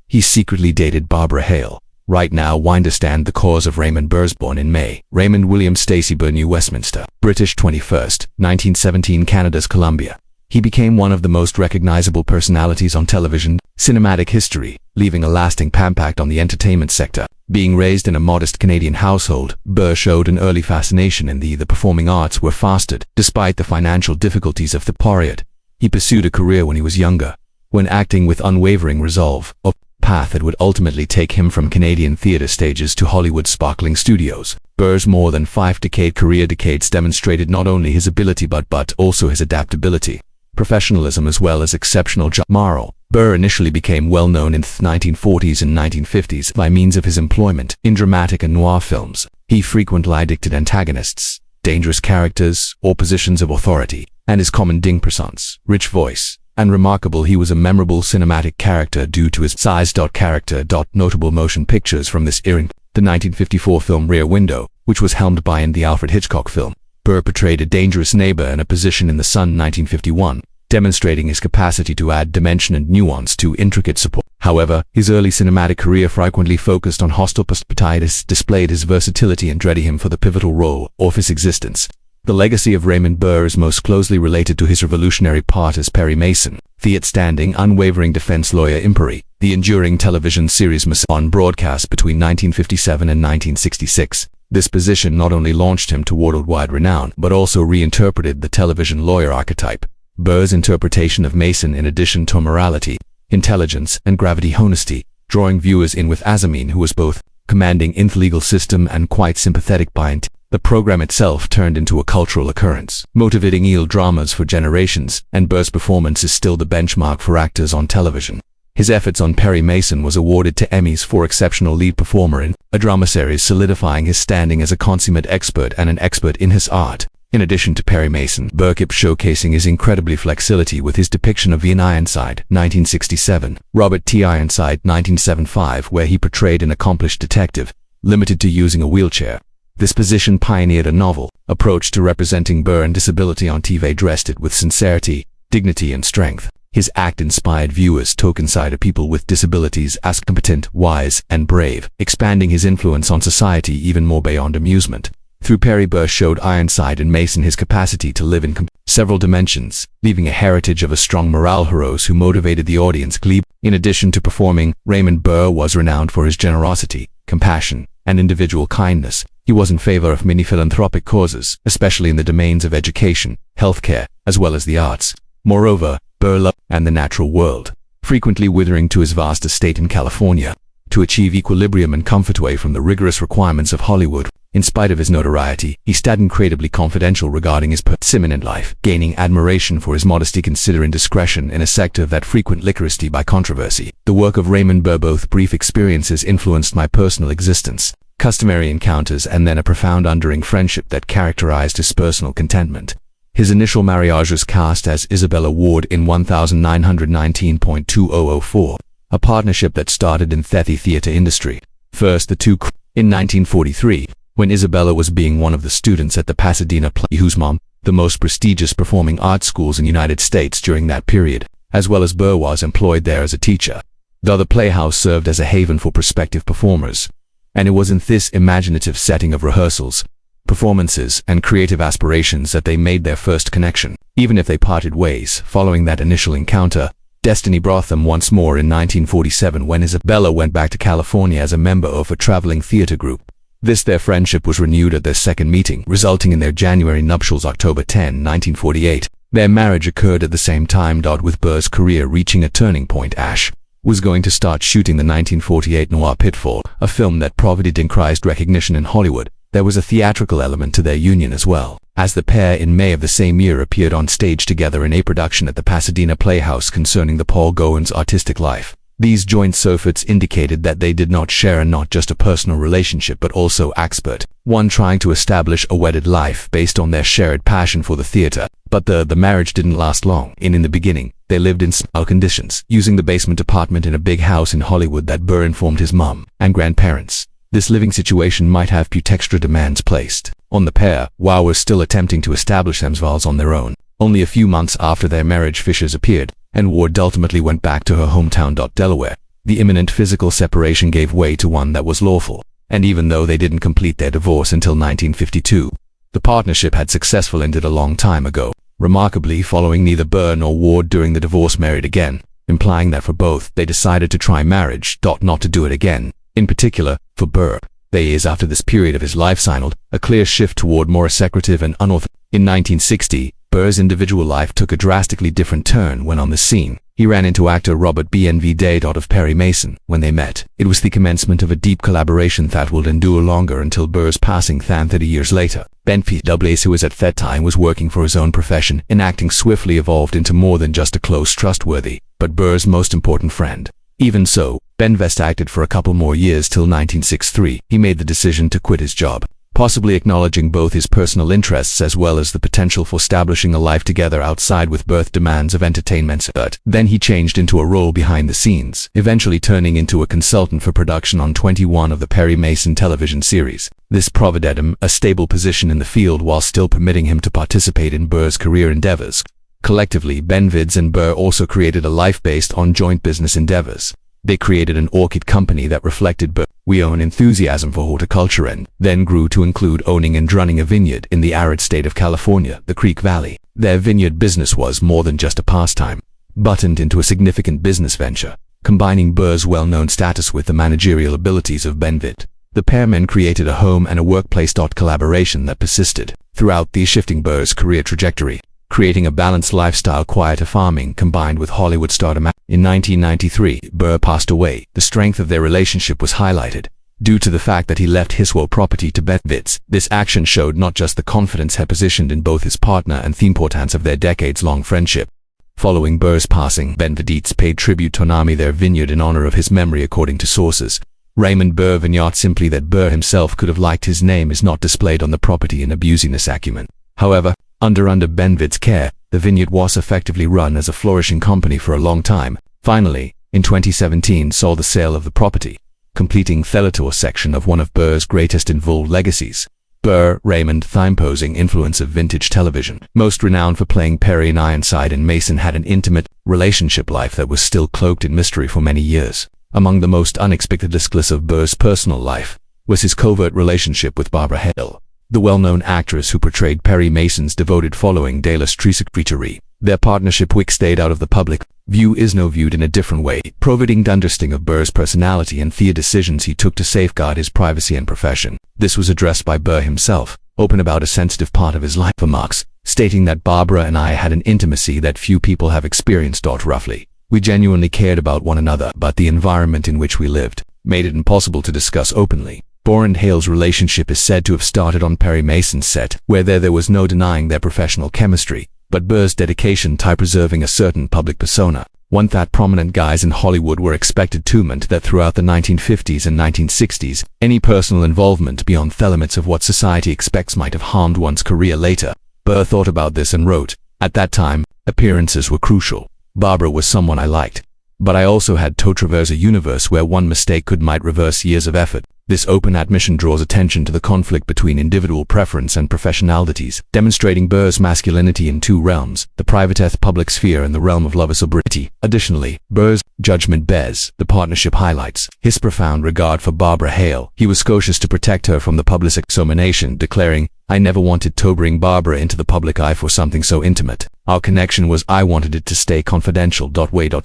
he secretly dated Barbara Hale. Right now, we understand the cause of Raymond Burr's born in May. Raymond William Stacey Burr, New Westminster, British 21st, 1917, Canada's Columbia. He became one of the most recognizable personalities on television, cinematic history, leaving a lasting impact on the entertainment sector. Being raised in a modest Canadian household, Burr showed an early fascination in the performing arts were fostered. Despite the financial difficulties of the period, he pursued a career when he was younger, when acting with unwavering resolve, a path that would ultimately take him from Canadian theatre stages to Hollywood's sparkling studios. Burr's more than 5-decade career demonstrated not only his ability but also his adaptability, professionalism as well as exceptional job morale. Burr initially became well known in the 1940s and 1950s by means of his employment in dramatic and noir films. He frequently dictated antagonists, dangerous characters, or positions of authority, and his commanding presence, rich voice, and remarkable he was a memorable cinematic character due to his size. Character. Notable motion pictures from this era: the 1954 film Rear Window, which was helmed by in the Alfred Hitchcock film. Burr portrayed a dangerous neighbor in A Position in the Sun 1951, demonstrating his capacity to add dimension and nuance to intricate support. However, his early cinematic career frequently focused on hostile perspectives, displayed his versatility and ready him for the pivotal role of his existence. The legacy of Raymond Burr is most closely related to his revolutionary part as Perry Mason, the outstanding, unwavering defense lawyer in Perry. The enduring television series Mason on broadcast between 1957 and 1966. This position not only launched him to worldwide renown, but also reinterpreted the television lawyer archetype. Burr's interpretation of Mason, in addition to morality, intelligence, and gravity, honesty, drawing viewers in with Azamin, who was both commanding in the legal system and quite sympathetic by it. The program itself turned into a cultural occurrence, motivating eel dramas for generations, and Burr's performance is still the benchmark for actors on television. His efforts on Perry Mason was awarded to Emmys for exceptional lead performer in a drama series, solidifying his standing as a consummate expert and an expert in his art. In addition to Perry Mason, Burr kept showcasing his incredibly flexibility with his depiction of Ian Ironside, 1967, Robert T. Ironside, 1975, where he portrayed an accomplished detective, limited to using a wheelchair. This position pioneered a novel approach to representing Burr and disability on TV, dressed it with sincerity, dignity, and strength. His act inspired viewers to consider people with disabilities as competent, wise, and brave, expanding his influence on society even more beyond amusement. Through Perry, Burr showed Ironside and Mason his capacity to live in several dimensions, leaving a heritage of a strong moral heroes who motivated the audience. In addition to performing, Raymond Burr was renowned for his generosity, compassion, and individual kindness. He was in favor of many philanthropic causes, especially in the domains of education, healthcare, as well as the arts. Moreover, Burr loved and the natural world, frequently withering to his vast estate in California, to achieve equilibrium and comfort away from the rigorous requirements of Hollywood. In spite of his notoriety, he stayed incredibly confidential regarding his persimmon life, gaining admiration for his modesty considering discretion in a sector that frequent licorice by controversy. The work of Raymond Burr, both brief experiences influenced my personal existence, customary encounters, and then a profound enduring friendship that characterized his personal contentment. His initial marriage was cast as Isabella Ward in 1919.2004, a partnership that started in the theater industry. First, the two in 1943, when Isabella was being one of the students at the Pasadena Playhouse, the most prestigious performing arts schools in the United States during that period, as well as Burr was employed there as a teacher. The Playhouse served as a haven for prospective performers, and it was in this imaginative setting of rehearsals, performances, and creative aspirations that they made their first connection. Even if they parted ways following that initial encounter, destiny brought them once more in 1947 when Isabella went back to California as a member of a traveling theater group. Their friendship was renewed at their second meeting, resulting in their January nuptials October 10, 1948. Their marriage occurred at the same time, with Burr's career reaching a turning point. Ash was going to start shooting the 1948 noir Pitfall, a film that provided increased recognition in Hollywood. There was a theatrical element to their union as well, as the pair in May of the same year appeared on stage together in a production at the Pasadena Playhouse concerning the Paul Gowen's artistic life. These joint efforts indicated that they did not share not just a personal relationship but also expert one trying to establish a wedded life based on their shared passion for the theater. But the marriage didn't last long. In the beginning, they lived in small conditions, using the basement apartment in a big house in Hollywood that Burr informed his mom and grandparents. This living situation might have put extra demands placed on the pair while were still attempting to establish themselves on their own. Only a few months after their marriage, fissures appeared, and Ward ultimately went back to her hometown, Delaware. The imminent physical separation gave way to one that was lawful, and even though they didn't complete their divorce until 1952, the partnership had successfully ended a long time ago. Remarkably, following neither Burr nor Ward during the divorce married again, implying that for both, they decided to try marriage, not to do it again. In particular, for Burr, the years after this period of his life signaled a clear shift toward more secretive and unorthodox. In 1960, Burr's individual life took a drastically different turn when on the scene. He ran into actor Robert B.N.V. Day of Perry Mason. When they met, it was the commencement of a deep collaboration that would endure longer until Burr's passing 30 years later. B.N.V., who was at that time was working for his own profession, in acting swiftly evolved into more than just a close, trustworthy, but Burr's most important friend. Even so, B.N.V. acted for a couple more years till 1963. He made the decision to quit his job, possibly acknowledging both his personal interests as well as the potential for establishing a life together outside with birth demands of entertainment. But then he changed into a role behind the scenes, eventually turning into a consultant for production on 21 of the Perry Mason television series. This provided him a stable position in the field while still permitting him to participate in Burr's career endeavors. Collectively, B.N.V. and Burr also created a life based on joint business endeavors. They created an orchid company that reflected Burr's own enthusiasm for horticulture and then grew to include owning and running a vineyard in the arid state of California, the Creek Valley. Their vineyard business was more than just a pastime, buttoned into a significant business venture, combining Burr's well-known status with the managerial abilities of B.N.V. The pairmen created a home and a workplace collaboration that persisted throughout the shifting Burr's career trajectory, creating a balanced lifestyle quieter farming combined with Hollywood stardom. In 1993, Burr passed away. The strength of their relationship was highlighted due to the fact that he left his whole property to B.N.V. This action showed not just the confidence he positioned in both his partner and the importance of their decades-long friendship. Following Burr's passing, B.N.V. paid tribute to Nami their vineyard in honor of his memory. According to sources, Raymond Burr Vineyard, simply that Burr himself could have liked his name, is not displayed on the property in abusiness acumen. However, under B.N.V.'s care, the vineyard was effectively run as a flourishing company for a long time. Finally, in 2017 saw the sale of the property, completing the Thelator section of one of Burr's greatest involved legacies. Burr, Raymond, the imposing influence of vintage television, most renowned for playing Perry in Ironside and Mason, had an intimate relationship life that was still cloaked in mystery for many years. Among the most unexpected disclosures of Burr's personal life was his covert relationship with Barbara Hale, the well-known actress who portrayed Perry Mason's devoted following de la secrecy. Their partnership, which stayed out of the public view, is now viewed in a different way, providing the understanding of Burr's personality and the decisions he took to safeguard his privacy and profession. This was addressed by Burr himself, open about a sensitive part of his life, remarks, stating that Barbara and I had an intimacy that few people have experienced. Roughly, we genuinely cared about one another, but the environment in which we lived made it impossible to discuss openly. Burr and Hale's relationship is said to have started on Perry Mason's set, where there was no denying their professional chemistry, but Burr's dedication to preserving a certain public persona, one that prominent guys in Hollywood were expected to, meant that throughout the 1950s and 1960s, any personal involvement beyond the limits of what society expects might have harmed one's career later. Burr thought about this and wrote, "At that time, appearances were crucial. Barbara was someone I liked, but I also had to traverse a universe where one mistake might reverse years of effort." This open admission draws attention to the conflict between individual preference and professionalities, demonstrating Burr's masculinity in two realms, the private public sphere and the realm of lovability. Additionally, Burr's judgment bears the partnership highlights his profound regard for Barbara Hale. He was cautious to protect her from the public examination, declaring, "I never wanted to bring Barbara into the public eye for something so intimate. Our connection was I wanted it to stay confidential."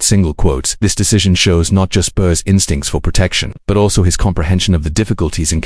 Single quotes. This decision shows not just Burr's instincts for protection, but also his comprehension of the difficulties in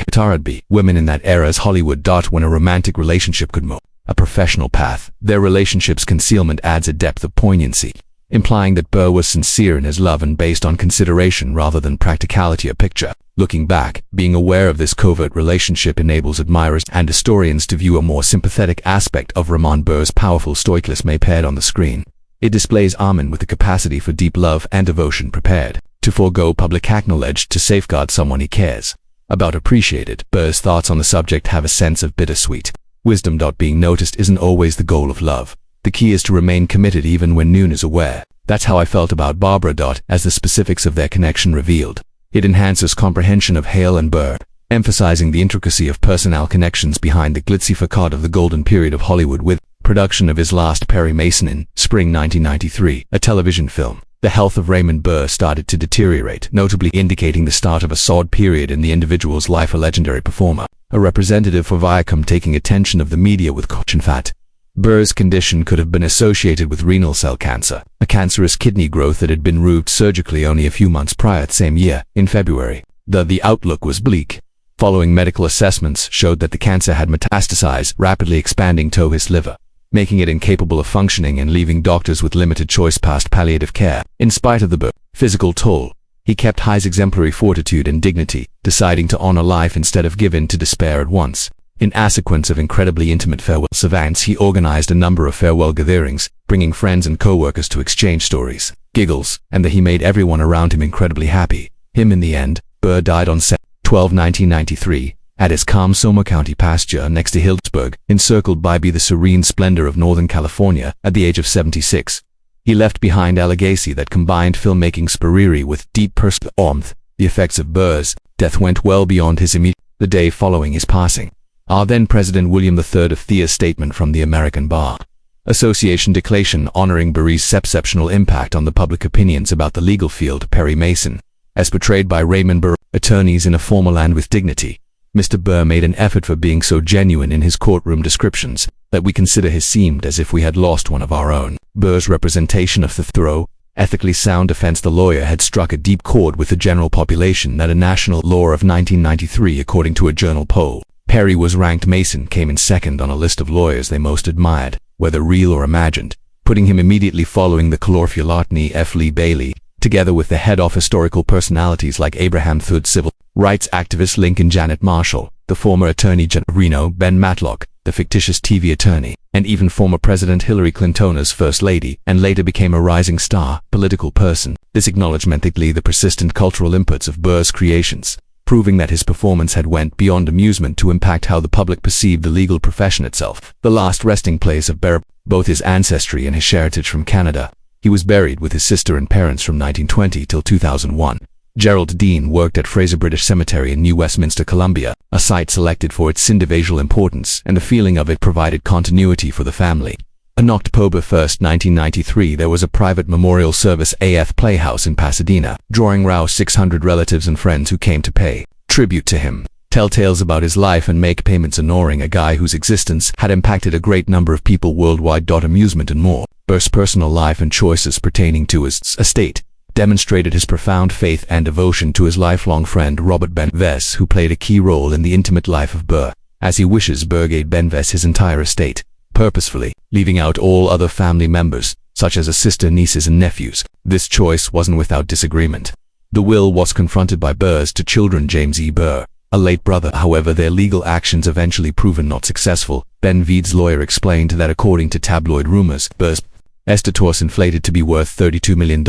women in that era's Hollywood. When a romantic relationship could move a professional path, their relationship's concealment adds a depth of poignancy, implying that Burr was sincere in his love and based on consideration rather than practicality. A picture. Looking back, being aware of this covert relationship enables admirers and historians to view a more sympathetic aspect of Raymond Burr's powerful stoicness may paired on the screen. It displays a man with the capacity for deep love and devotion, prepared to forego public acknowledge to safeguard someone he cares about. Appreciated. Burr's thoughts on the subject have a sense of bittersweet wisdom. Being noticed isn't always the goal of love. The key is to remain committed even when none is aware. That's how I felt about Barbara. As the specifics of their connection revealed, it enhances comprehension of Hale and Burr, emphasizing the intricacy of personal connections behind the glitzy facade of the golden period of Hollywood. With production of his last Perry Mason in spring 1993, a television film The health of Raymond Burr started to deteriorate, notably indicating the start of a sordid period in the individual's life. A legendary performer, a representative for Viacom taking attention of the media with caution. Fat. Burr's condition could have been associated with renal cell cancer, a cancerous kidney growth that had been removed surgically only a few months prior. The same year, in February, the outlook was bleak. Following medical assessments showed that the cancer had metastasized, rapidly expanding to his liver, making it incapable of functioning and leaving doctors with limited choice past palliative care. In spite of the physical toll, he kept high exemplary fortitude and dignity, deciding to honor life instead of give in to despair at once. In a sequence of incredibly intimate farewell events, he organized a number of farewell gatherings, bringing friends and co-workers to exchange stories, giggles, and he made everyone around him incredibly happy. In the end, Burr died on September 12, 1993, at his calm Sonoma County pasture next to Healdsburg, encircled by the serene splendor of Northern California, at the age of 76. He left behind a legacy that combined filmmaking spirituality with deep personal warmth. The effects of Burr's death went well beyond his immediate. The day following his passing, our then President William III of Thea's statement from the American Bar Association declaration honoring Burr's exceptional impact on the public opinions about the legal field. Perry Mason, as portrayed by Raymond Burr, attorneys in a formal and with dignity. Mr. Burr made an effort for being so genuine in his courtroom descriptions that we consider his seemed as if we had lost one of our own. Burr's representation of the thorough, ethically sound defense the lawyer had struck a deep chord with the general population that a national law of 1993 according to a journal poll. Perry was ranked. Mason came in second on a list of lawyers they most admired, whether real or imagined, putting him immediately following the Calorfiulatni F. Lee Bailey, together with the head of historical personalities like Abraham Thud, civil rights activist Lincoln Janet Marshall, the former Attorney General Reno Ben Matlock, the fictitious TV attorney, and even former President Hillary Clinton's First Lady, and later became a rising star, political person. This acknowledgement the persistent cultural inputs of Burr's creations, proving that his performance had went beyond amusement to impact how the public perceived the legal profession itself. The last resting place of Burr, both his ancestry and his heritage from Canada. He was buried with his sister and parents from 1920 till 2001. Gerald Dean worked at Fraser British Cemetery in New Westminster, Columbia, a site selected for its individual importance, and the feeling of it provided continuity for the family. On October 1, 1993, there was a private memorial service AF Playhouse in Pasadena, drawing round 600 relatives and friends who came to pay tribute to him, tell tales about his life, and make payments honoring a guy whose existence had impacted a great number of people worldwide. Amusement and more. Burr's personal life and choices pertaining to his estate demonstrated his profound faith and devotion to his lifelong friend Robert Benves, who played a key role in the intimate life of Burr, as he wishes Burr gave Benves his entire estate, purposefully leaving out all other family members, such as a sister, nieces and nephews. This choice wasn't without disagreement. The will was confronted by Burr's two children, James E. Burr, a late brother. However, their legal actions eventually proven not successful. Benves' lawyer explained that according to tabloid rumors, Burr's estate was inflated to be worth $32 million,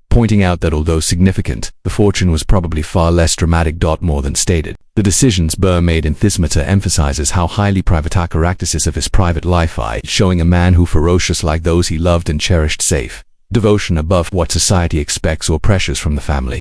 pointing out that although significant, the fortune was probably far less dramatic. More than stated. The decisions Burr made in this matter emphasizes how highly private characteristics of his private life, showing a man who ferocious like those he loved and cherished, safe devotion above what society expects or pressures from the family.